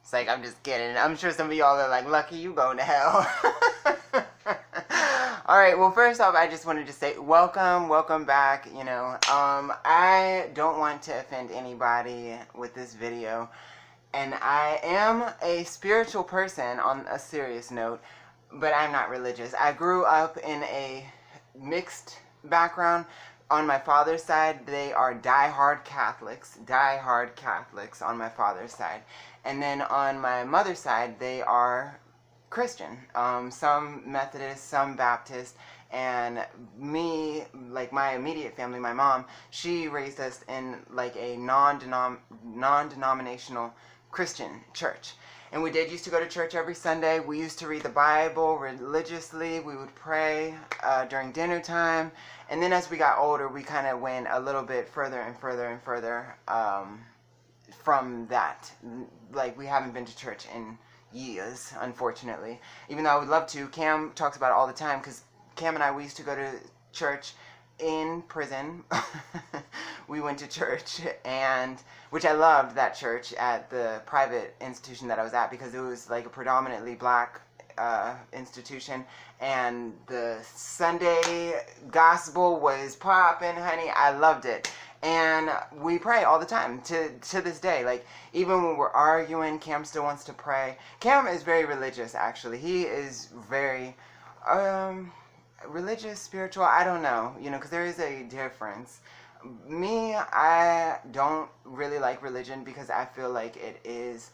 It's like, I'm just kidding. I'm sure some of y'all are like, lucky you going to hell. Alright, well, first off, I just wanted to say welcome back. I don't want to offend anybody with this video. And I am a spiritual person on a serious note, but I'm not religious. I grew up in a mixed background. On my father's side, they are diehard Catholics on my father's side. And then on my mother's side, they are Christian. Some Methodist, some Baptist. And me, like my immediate family, my mom, she raised us in like a non-denominational Christian church. And we did used to go to church every Sunday. We used to read the Bible religiously. We would pray during dinner time. And then as we got older, we kind of went a little bit further and further from that. Like, we haven't been to church in years, unfortunately. Even though I would love to. Cam talks about it all the time, because Cam and I, we used to go to church in prison. We went to church, and which I loved that church at the private institution that I was at, because it was like a predominantly black institution, and the Sunday gospel was popping, honey. I loved it. And we pray all the time to this day. Like, even when we're arguing, Cam still wants to pray. Cam is very religious, actually. He is very religious, spiritual, I don't know, because there is a difference. Me, I don't really like religion because I feel like it is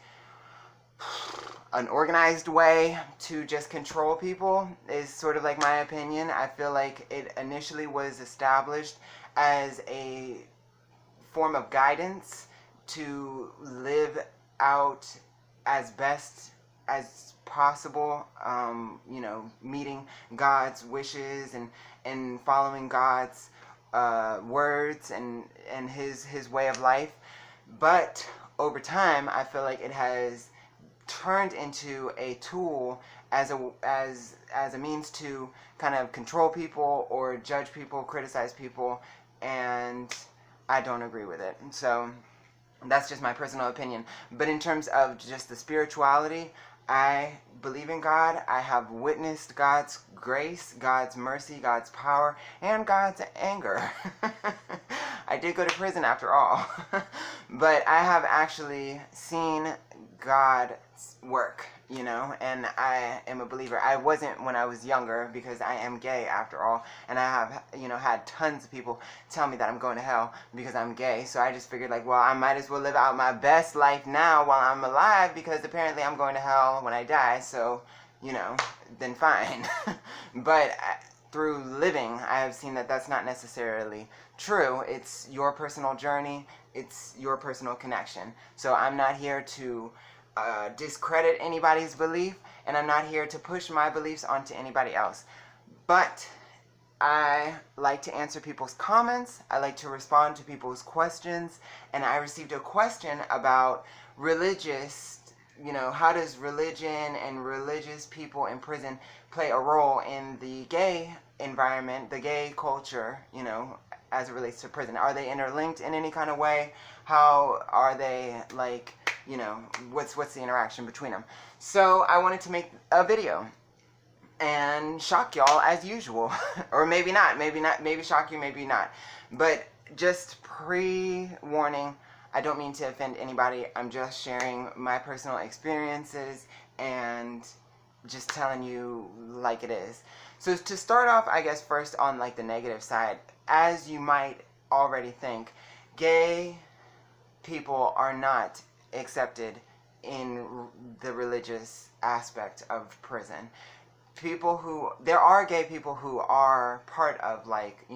an organized way to just control people, is sort of like my opinion. I feel like it initially was established as a form of guidance to live out as best as possible, meeting God's wishes and following God's words and his way of life. But over time, I feel like it has turned into a tool as a means to kind of control people or judge people, criticize people, and I don't agree with it. So that's just my personal opinion. But in terms of just the spirituality, I believe in God. I have witnessed God's grace, God's mercy, God's power, and God's anger. I did go to prison after all. But I have actually seen God's work, and I am a believer. I wasn't when I was younger, because I am gay after all, and I have, had tons of people tell me that I'm going to hell because I'm gay. So I just figured, like, well, I might as well live out my best life now while I'm alive, because apparently I'm going to hell when I die. So, then fine. But through living, I have seen that that's not necessarily true. It's your personal journey. It's your personal connection. So I'm not here to discredit anybody's belief, and I'm not here to push my beliefs onto anybody else. But I like to answer people's comments. I like to respond to people's questions. And I received a question about religious, how does religion and religious people in prison play a role in the gay environment, the gay culture, as it relates to prison? Are they interlinked in any kind of way? How are they, like, what's the interaction between them? So I wanted to make a video and shock y'all as usual. Or maybe not, maybe shock you, maybe not. But just pre-warning, I don't mean to offend anybody. I'm just sharing my personal experiences and just telling you like it is. So to start off, I guess first on like the negative side, as you might already think, gay people are not accepted in the religious aspect of prison. There are gay people who are part of, like,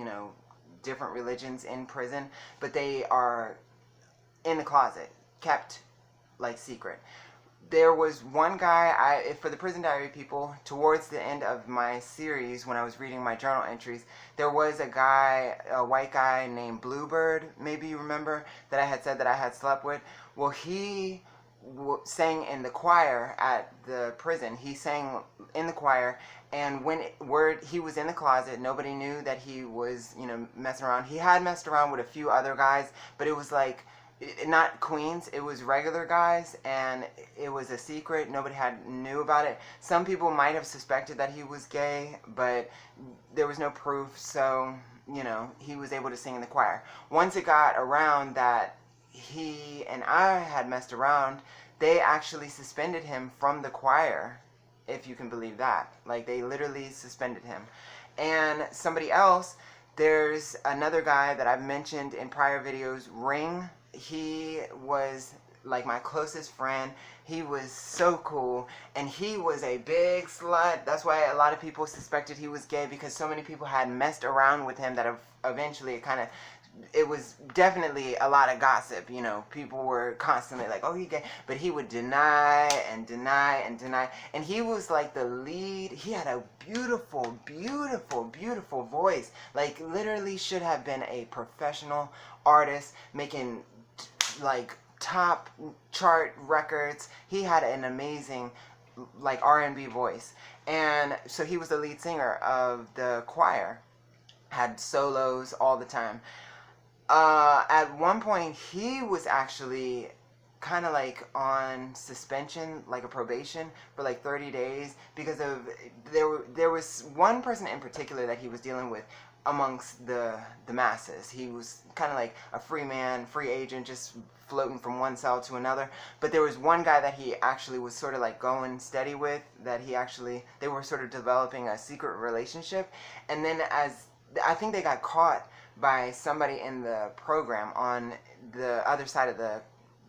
different religions in prison, but they are in the closet, kept like secret. There was one guy, for the Prison Diary people, towards the end of my series, when I was reading my journal entries, there was a guy, a white guy named Bluebird, maybe you remember, that I had said that I had slept with. Well, he sang in the choir at the prison. He sang in the choir, and when he was in the closet, nobody knew that he was, messing around. He had messed around with a few other guys, but it was like not queens, it was regular guys, and it was a secret. Nobody knew about it. Some people might have suspected that he was gay, but there was no proof, so he was able to sing in the choir. Once it got around that he and I had messed around, they actually suspended him from the choir, if you can believe that. Like, they literally suspended him. And somebody else, there's another guy that I've mentioned in prior videos, Ring. He was like my closest friend. He was so cool, and he was a big slut. That's why a lot of people suspected he was gay, because so many people had messed around with him that eventually it was definitely a lot of gossip. People were constantly like, oh, he's gay, but he would deny and deny and deny. And he was like the lead. He had a beautiful, beautiful, beautiful voice. Like, literally should have been a professional artist making like top chart records. He had an amazing like R&B voice, and so he was the lead singer of the choir, had solos all the time. At one point he was actually kind of like on suspension, like a probation for like 30 days because of there was one person in particular that he was dealing with amongst the masses. He was kind of like a free man, free agent, just floating from one cell to another. But there was one guy that he actually was sort of like going steady with, that they were sort of developing a secret relationship. And then I think they got caught by somebody in the program on the other side of the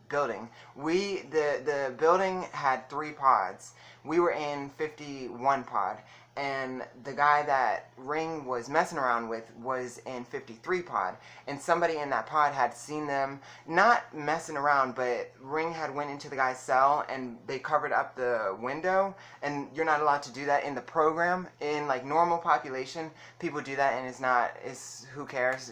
building. The building had 3 pods. We were in 51 pod, and the guy that Ring was messing around with was in 53 pod, and somebody in that pod had seen them not messing around, but Ring had went into the guy's cell and they covered up the window, and you're not allowed to do that in the program. In like normal population, people do that, and it's who cares,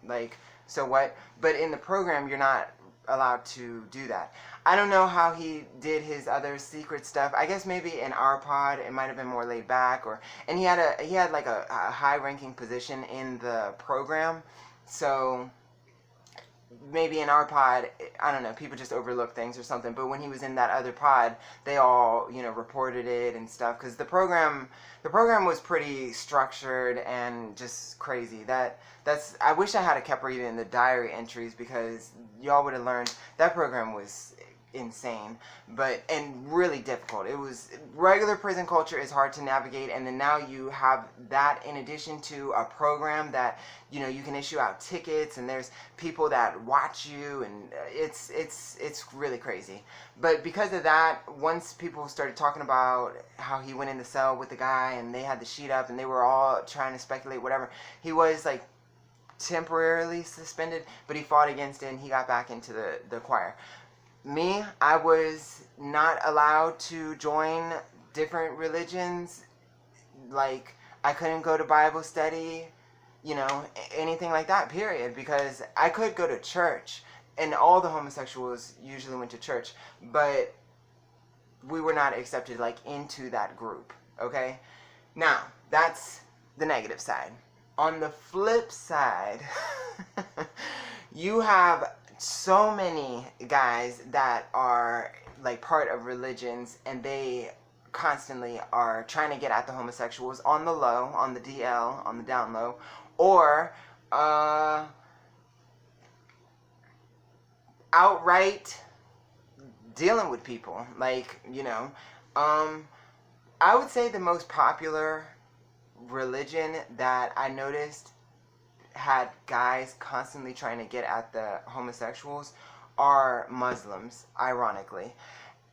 like, so what? But in the program, you're not allowed to do that. I don't know how he did his other secret stuff. I guess maybe in our pod it might have been more laid back, and he had like a high ranking position in the program, so maybe in our pod, I don't know, people just overlook things or something. But when he was in that other pod, they all reported it and stuff, because the program was pretty structured and just crazy. I wish I had kept reading the diary entries, because y'all would have learned that program was insane, and really difficult. It was, regular prison culture is hard to navigate, and then now you have that in addition to a program that you can issue out tickets, and there's people that watch you, and it's really crazy. But because of that, once people started talking about how he went in the cell with the guy and they had the sheet up and they were all trying to speculate whatever, he was like temporarily suspended, but he fought against it and he got back into the choir. Me, I was not allowed to join different religions. Like, I couldn't go to Bible study, anything like that, period, because I could go to church, and all the homosexuals usually went to church, but we were not accepted like into that group, okay? Now, that's the negative side. On the flip side, you have so many guys that are like part of religions, and they constantly are trying to get at the homosexuals on the low, on the DL, on the down low, or outright dealing with people. Like, I would say the most popular religion that I noticed had guys constantly trying to get at the homosexuals are Muslims, ironically.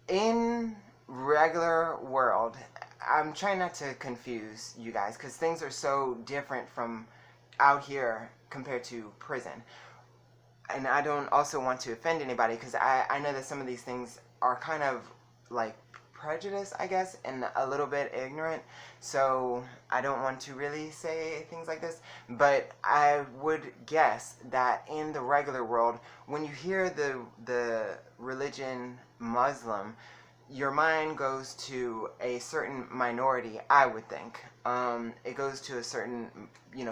In regular world, I'm trying not to confuse you guys, because things are so different from out here compared to prison. And I don't also want to offend anybody, because I know that some of these things are kind of like prejudice, I guess, and a little bit ignorant, so I don't want to really say things like this. But I would guess that in the regular world, when you hear the religion Muslim, your mind goes to a certain minority, I would think. It goes to a certain,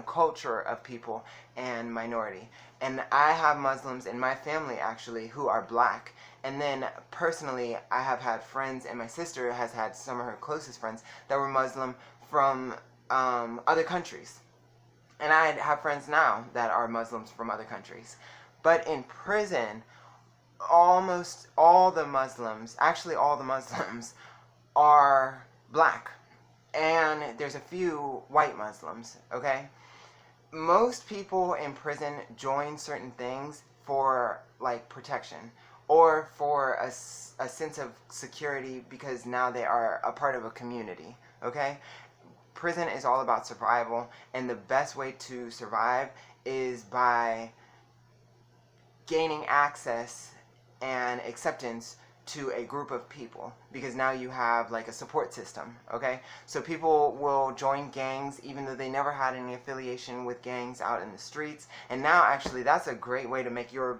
culture of people and minority. And I have Muslims in my family, actually, who are black. And then, personally, I have had friends, and my sister has had some of her closest friends that were Muslim from other countries. And I have friends now that are Muslims from other countries. But in prison, almost all the Muslims, actually all the Muslims, are black. And there's a few white Muslims, okay? Most people in prison join certain things for, like, protection or for a sense of security because now they are a part of a community, okay? Prison is all about survival, and the best way to survive is by gaining access and acceptance to a group of people, because now you have like a support system, okay? So people will join gangs even though they never had any affiliation with gangs out in the streets, and now actually that's a great way to make your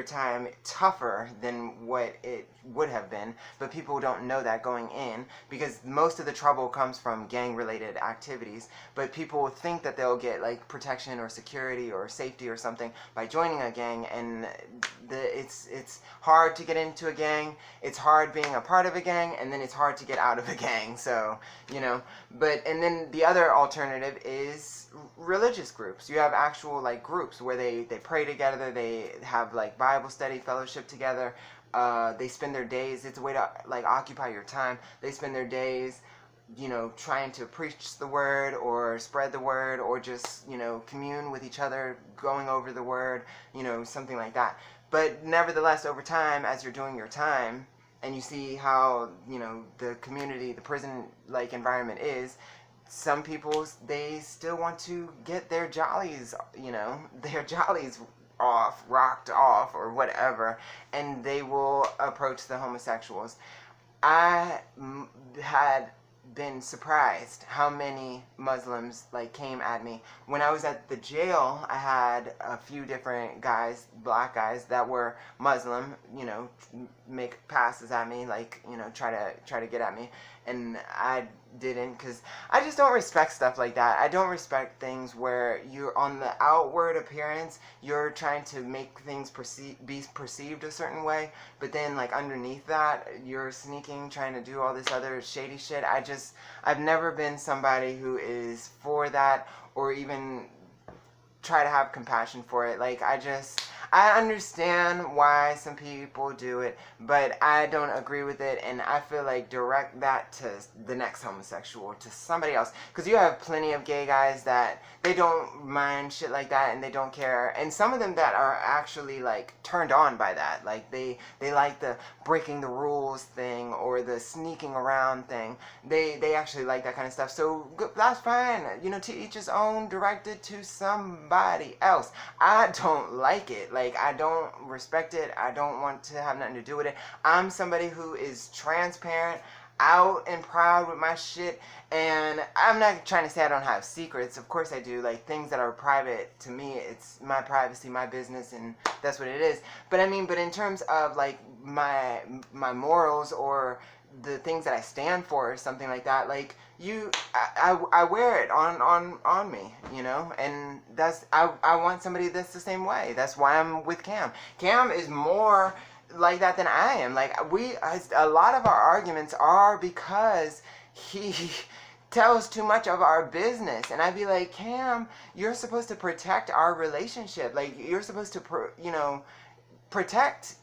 time tougher than what it would have been, but people don't know that going in because most of the trouble comes from gang related activities, but people think that they'll get like protection or security or safety or something by joining a gang, and it's hard to get into a gang, it's hard being a part of a gang, and then it's hard to get out of a gang. So and then the other alternative is religious groups. You have actual like groups where they pray together, they have like Bible study, fellowship together. They spend their days, it's a way to like occupy your time. They spend their days, trying to preach the word or spread the word or just, commune with each other, going over the word, something like that. But nevertheless, over time, as you're doing your time and you see how, the community, the prison like environment is, some people, they still want to get their jollies, rocked off or whatever, and they will approach the homosexuals. I had been surprised how many Muslims like came at me. When I was at the jail, I had a few different guys, black guys that were Muslim, make passes at me, like, try to get at me, and I didn't, because I just don't respect stuff like that. I don't respect things where you're on the outward appearance, you're trying to make things be perceived a certain way, but then like underneath that, you're sneaking, trying to do all this other shady shit. I've never been somebody who is for that or even try to have compassion for it. Like, I understand why some people do it, but I don't agree with it, and I feel like direct that to the next homosexual, to somebody else, because you have plenty of gay guys that they don't mind shit like that and they don't care, and some of them that are actually like turned on by that, like they like the breaking the rules thing or the sneaking around thing. They actually like that kind of stuff, so that's fine, to each his own, directed to somebody else. I don't like it. Like, I don't respect it. I don't want to have nothing to do with it. I'm somebody who is transparent, out and proud with my shit, and I'm not trying to say I don't have secrets. Of course I do. Like, things that are private, to me, it's my privacy, my business, and that's what it is. But in terms of like my morals or the things that I stand for or something like that, like, I wear it on me, and that's, I want somebody that's the same way. That's why I'm with Cam. Cam is more like that than I am. Like, a lot of our arguments are because he tells too much of our business, and I'd be like, Cam, you're supposed to protect our relationship. Like, you're supposed to protect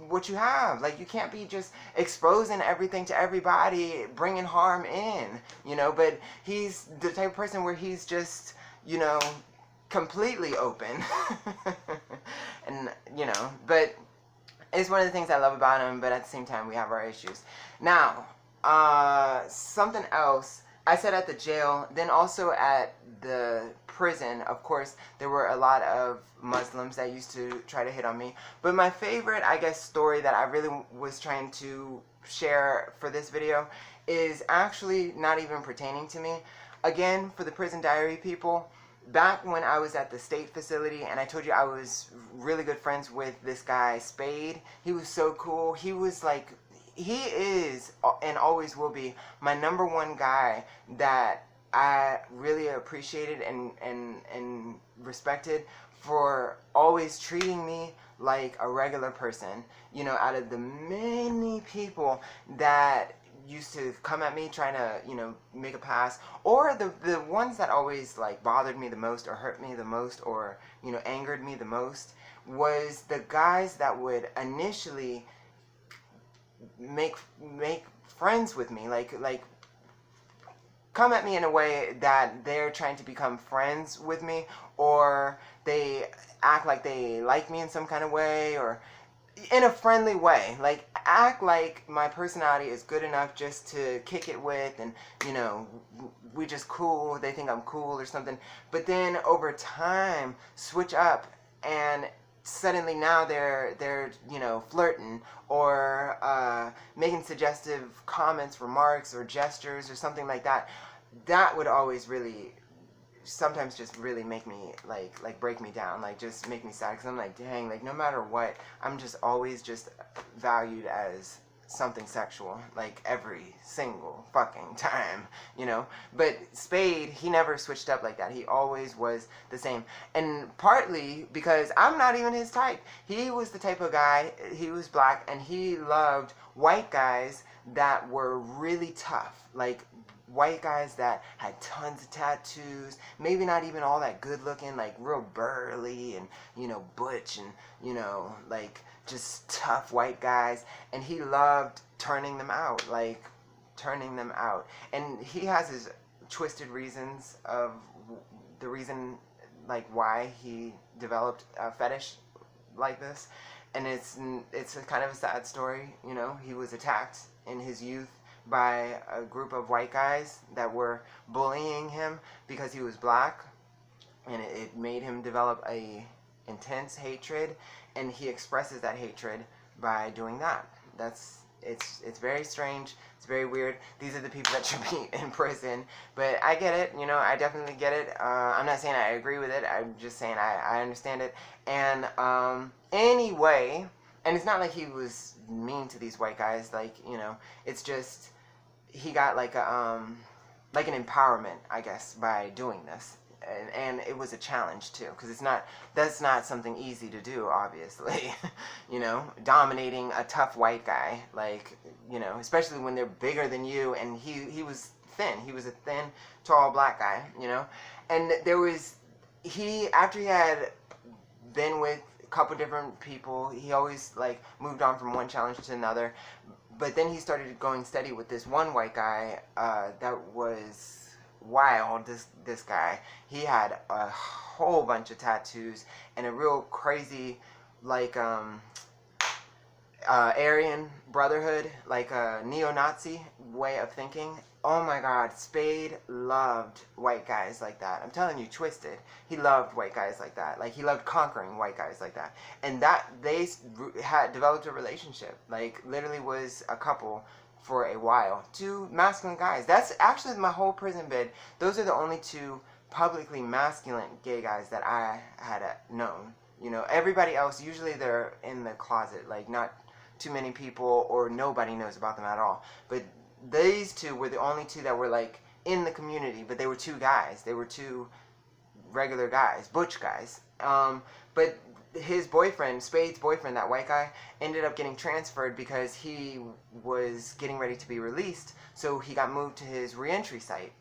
what you have. Like, you can't be just exposing everything to everybody, bringing harm in, but he's the type of person where he's just, completely open. And, but it's one of the things I love about him, but at the same time we have our issues. Now, something else I said at the jail, then also at the prison, of course, there were a lot of Muslims that used to try to hit on me. But my favorite, I guess, story that I really was trying to share for this video is actually not even pertaining to me. Again, for the Prison Diary people, back when I was at the state facility, and I told you I was really good friends with this guy, Spade. He was so cool. He was like, he is and always will be my number one guy that I really appreciated and respected for always treating me like a regular person. You know, out of the many people that used to come at me trying to, you know, make a pass, or the ones that always like bothered me the most or hurt me the most or, you know, angered me the most, was the guys that would initially make friends with me, like come at me in a way that they're trying to become friends with me, or they act like they like me in some kind of way, or in a friendly way, like act like my personality is good enough just to kick it with, and you know, we just cool, they think I'm cool or something, but then over time switch up and suddenly now they're you know, flirting or making suggestive comments, remarks, or gestures or something like that. That would always really sometimes just really make me like break me down, like just make me sad, because I'm like, dang, like no matter what, I'm just always just valued as something sexual, like every single fucking time, you know. But Spade, he never switched up like that. He always was the same, and partly because I'm not even his type. He was the type of guy, he was black, and he loved white guys that were really tough, like white guys that had tons of tattoos, maybe not even all that good looking, like real burly and, you know, butch and, you know, like just tough white guys. And he loved turning them out, like turning them out. And he has his twisted reasons of the reason, like why he developed a fetish like this. And it's a kind of a sad story, you know. He was attacked in his youth by a group of white guys that were bullying him because he was black, and it made him develop a intense hatred, and he expresses that hatred by doing that. It's very strange, it's very weird. These are the people that should be in prison, but I get it, you know, I definitely get it. I'm not saying I agree with it, I'm just saying I understand it. And anyway, and it's not like he was mean to these white guys, like, you know, it's just he got like an empowerment, I guess, by doing this, and it was a challenge too, because that's not something easy to do, obviously. You know, dominating a tough white guy, like, you know, especially when they're bigger than you, and he was thin, he was a thin, tall black guy, you know. And after he had been with a couple different people, he always like moved on from one challenge to another. But then he started going steady with this one white guy that was wild. This guy, he had a whole bunch of tattoos and a real crazy, like Aryan Brotherhood, like a neo-Nazi way of thinking. Oh my God, Spade loved white guys like that. I'm telling you, Twisted, he loved white guys like that. Like, he loved conquering white guys like that. And that they had developed a relationship, like literally was a couple for a while. Two masculine guys. That's actually my whole prison bid. Those are the only two publicly masculine gay guys that I had known. You know, everybody else, usually they're in the closet, like not too many people or nobody knows about them at all. But these two were the only two that were like in the community, but they were two guys. They were two regular guys, butch guys. But his boyfriend, Spade's boyfriend, that white guy, ended up getting transferred because he was getting ready to be released. So he got moved to his reentry site.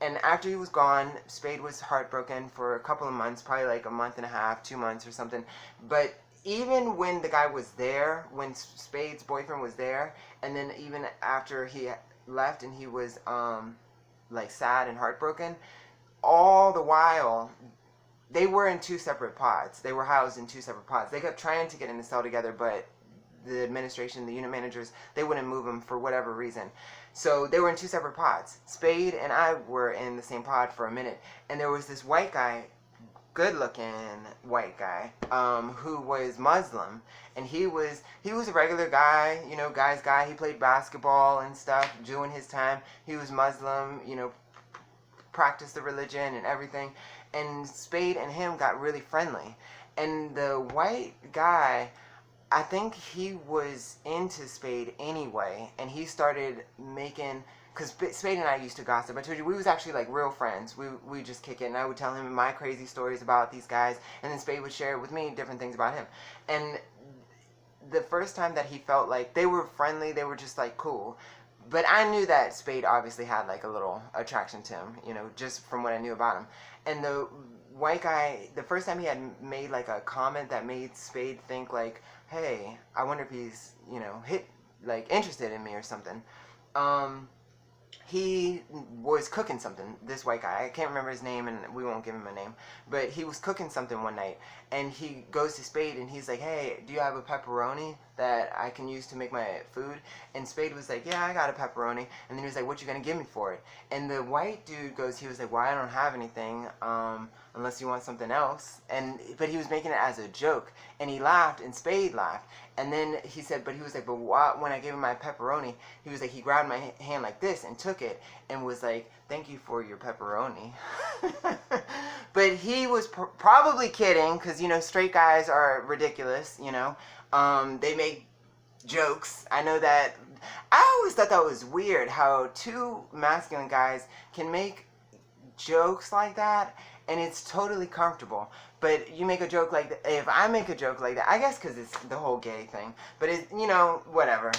And after he was gone, Spade was heartbroken for a couple of months, probably like a month and a half, 2 months or something. But even when the guy was there, when Spade's boyfriend was there, and then even after he left and he was like sad and heartbroken, all the while they were in two separate pods. They were housed in two separate pods. They kept trying to get in the cell together, but the administration, the unit managers, they wouldn't move them for whatever reason. So they were in two separate pods. Spade and I were in the same pod for a minute, and there was this white guy, good-looking white guy, who was Muslim, and he was a regular guy, you know, guy's guy. He played basketball and stuff, doing his time. He was Muslim, you know, practiced the religion and everything. And Spade and him got really friendly, and the white guy, I think he was into Spade anyway, and he started making, because Spade and I used to gossip. I told you we was actually like real friends. We just kick it, and I would tell him my crazy stories about these guys, and then Spade would share with me different things about him. And the first time that he felt like they were friendly, they were just like cool. But I knew that Spade obviously had like a little attraction to him, you know, just from what I knew about him. And the white guy, the first time he had made like a comment that made Spade think like, hey, I wonder if he's, you know, interested in me or something. He was cooking something, this white guy. I can't remember his name, and we won't give him a name. But he was cooking something one night, and he goes to Spade, and he's like, hey, do you have a pepperoni that I can use to make my food? And Spade was like, yeah, I got a pepperoni. And then he was like, what you gonna give me for it? And the white dude he was like, well, I don't have anything, unless you want something else. But he was making it as a joke, and he laughed, and Spade laughed. And then he said, but he was like, but when I gave him my pepperoni, he was like, he grabbed my hand like this and took it and was like, thank you for your pepperoni. But he was probably kidding, because, you know, straight guys are ridiculous, you know. They make jokes. I know that. I always thought that was weird how two masculine guys can make jokes like that, and it's totally comfortable. But you make a joke like that, if I make a joke like that, I guess because it's the whole gay thing. But it, you know, whatever.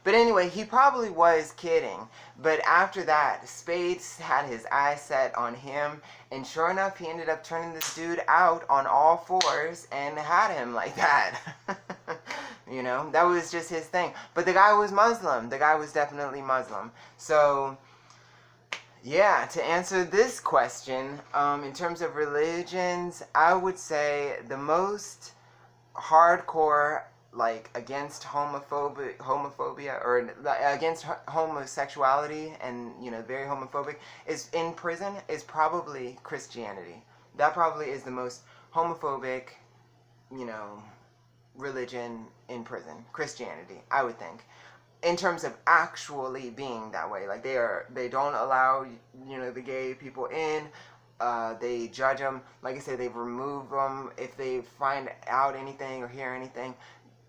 But anyway, he probably was kidding. But after that, Spades had his eyes set on him, and sure enough, he ended up turning this dude out on all fours and had him like that. You know, that was just his thing. But the guy was Muslim. The guy was definitely Muslim. So yeah, to answer this question, in terms of religions, I would say the most hardcore, like, against homophobia, or against homosexuality, and, you know, very homophobic, is in prison, is probably Christianity. That probably is the most homophobic, you know, religion in prison. Christianity, I would think. In terms of actually being that way, like they don't allow, you know, the gay people in. They judge them. Like I said, they remove them if they find out anything or hear anything.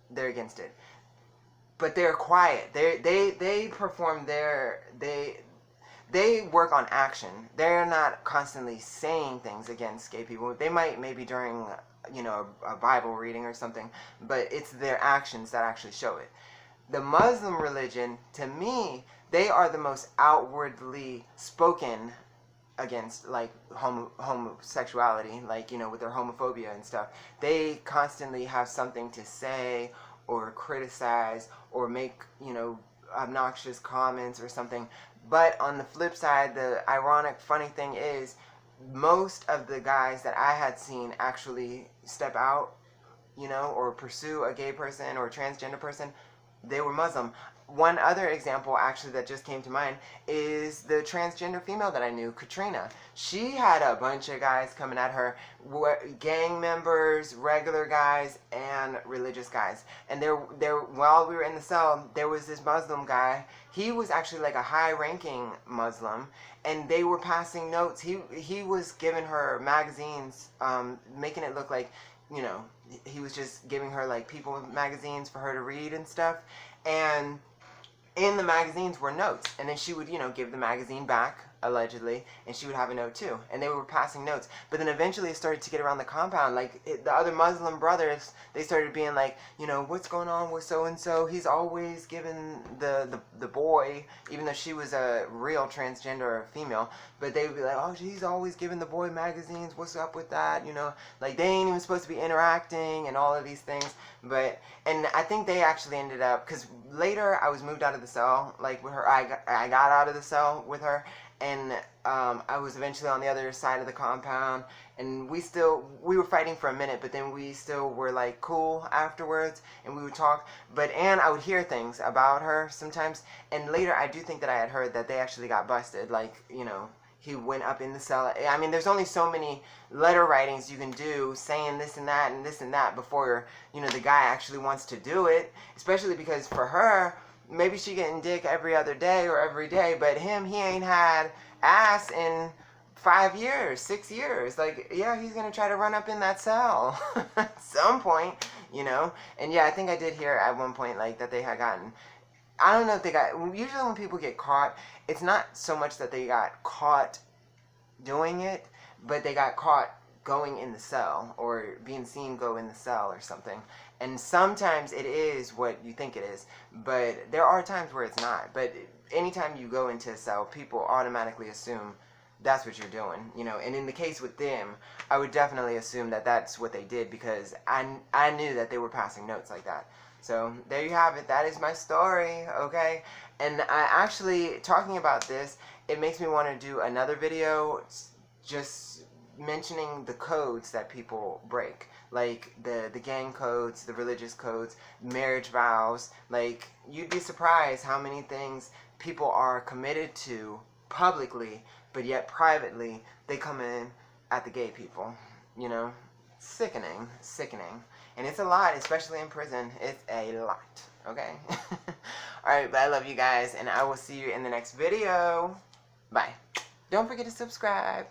They're against it. But they're quiet. They perform they work on action. They're not constantly saying things against gay people. They might maybe during, you know, a Bible reading or something, but it's their actions that actually show it. The Muslim religion, to me, they are the most outwardly spoken against, like, homosexuality, like, you know, with their homophobia and stuff. They constantly have something to say or criticize or make, you know, obnoxious comments or something. But on the flip side, the ironic, funny thing is, most of the guys that I had seen actually step out, you know, or pursue a gay person or a transgender person, they were Muslim. One other example, actually, that just came to mind is the transgender female that I knew, Katrina. She had a bunch of guys coming at her, gang members, regular guys, and religious guys. And while we were in the cell, there was this Muslim guy. He was actually like a high-ranking Muslim, and they were passing notes. He was giving her magazines, making it look like, you know, he was just giving her like People magazines for her to read and stuff. And in the magazines were notes, and then she would, you know, give the magazine back, allegedly, and she would have a note too, and they were passing notes. But then eventually it started to get around the compound, like, the other Muslim brothers, they started being like, you know, what's going on with so-and-so, he's always giving the boy, even though she was a real transgender female, but they would be like, oh, he's always giving the boy magazines, what's up with that, you know, like, they ain't even supposed to be interacting, and all of these things. And I think they actually ended up, because later I was moved out of the cell, like, with her, I got out of the cell with her, and I was eventually on the other side of the compound, and we were fighting for a minute, but then we still were like cool afterwards, and we would talk. And I would hear things about her sometimes, and later I do think that I had heard that they actually got busted, like, you know, he went up in the cell. I mean, there's only so many letter writings you can do saying this and that before, you know, the guy actually wants to do it, especially because for her, maybe she getting dick every other day or every day, but he ain't had ass in 5 years, 6 years. Like, yeah, he's gonna try to run up in that cell at some point, you know? And yeah, I think I did hear at one point, like, that they had gotten, I don't know if they got, usually when people get caught, it's not so much that they got caught doing it, but they got caught going in the cell or being seen go in the cell or something. And sometimes it is what you think it is, but there are times where it's not. But anytime you go into a cell, people automatically assume that's what you're doing, you know. And in the case with them, I would definitely assume that that's what they did, because I knew that they were passing notes like that. So there you have it. That is my story, okay? And I actually, talking about this, it makes me want to do another video just mentioning the codes that people break. Like the gang codes, the religious codes, marriage vows. Like, you'd be surprised how many things people are committed to publicly, but yet privately they come in at the gay people, you know? Sickening, sickening. And it's a lot, especially in prison. It's a lot, okay? Alright, but I love you guys, and I will see you in the next video. Bye. Don't forget to subscribe.